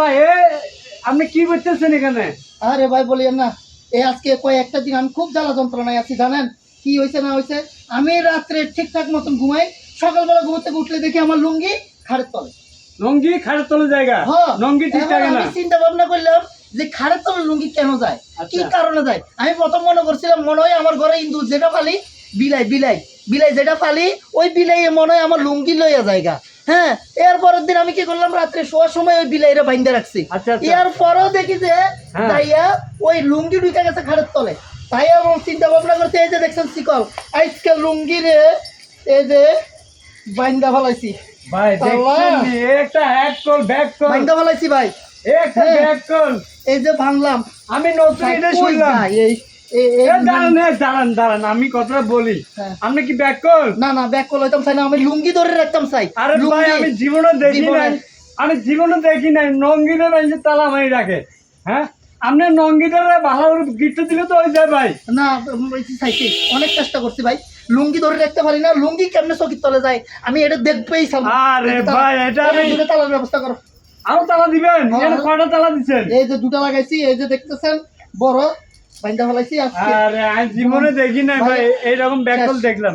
ভাই আপনি কি করতেছেন এখানে? আরে ভাই বলিয়েন না, এই আজকে কয়েকটা দিন আমি খুব জ্বালা যন্ত্রণায় আছি। জানেন কি হয়েছে না হয়েছে? আমি রাত্রে ঠিকঠাক মতন ঘুমাই, সকালবেলা ঘুমোতে উঠলে দেখি আমার লুঙ্গি খাড়ের তলে। লঙ্গি খাটের তলে জায়গা? হ্যাঁ, লঙ্গি ঠিক এখন থাকে না। আমি চিন্তা ভাবনা করলাম যে খাড়ের তলে লুঙ্গি কেন যায়, কি আচ্ছা। কারণে যায়। আমি প্রথম মনে করছিলাম মনে হয় আমার ঘরে ইন্দুর যেটা ফালি, বিলাই বিলাই বিলাই যেটা ফালি, ওই বিলাই মনে হয় আমার লুঙ্গি লইয়া জায়গা। হ্যাঁ, এর পরের দিন আমি কি করলাম, রাত্রে শোয়ার সময় ওই বিলাইরা বাইন্দা রাখছি। আচ্ছা, আচ্ছা। এর পরেও দেখি যে হ্যাঁ। তাইয়া ওই লুঙ্গি ঢুকে গেছে খাড়ের তলে। তাই আমার চিন্তা ভাবনা করতে, এই যে দেখছেন শিকল, আজকাল লুঙ্গি রে এই যে বাইন্দা ফেলাইছি। ভাই দেখছেন নি? একটা হ্যাক কল ব্যাক কল বাইন্দা ফেলাইছি ভাই, একটা হ্যাঁ। ব্যাক কল এই যে ভাঙলাম। আমি নতুন এটা কই শুনলাম। যায়? এই দাঁড়ান আমি কথাটা বলি। হ্যাঁ। আপনি কি ব্যাক কল? না না, ব্যাক কল হইতাম চাই না, আমি লুঙ্গি ধরে রাখতাম চাই। আরে ভাই লুঙ্গি আমি জীবনে দেখি জীবনে- নাই, আমি জীবনে দেখি নাই নঙ্গিটা বাইন্দে তালা মারি রাখে। হ্যাঁ, আপনি নঙ্গিটা ভালো গিফট দিলে তো হয়ে যায় ভাই। না চাইছি, অনেক চেষ্টা করছি ভাই, লুঙ্গি ধরে রাখতে পারি না। লুঙ্গি কেমনে চকির তলে যায় আমি এটা দেখবেই চাবো। আরে ভাই এটা আমি দুটো তালার ব্যবস্থা করো। আরো তালা দিবেন? হ্যাঁ। এটা কয়টা তালা দিচ্ছেন? এই যে দুটা লাগাইছি, এই যে দেখতেছেন বড় বাইন্দা ফেলাইছি আজকে। আরে আমি জীবনে দেখি নাই ভাই, এইরকম ব্যাক কল দেখলাম।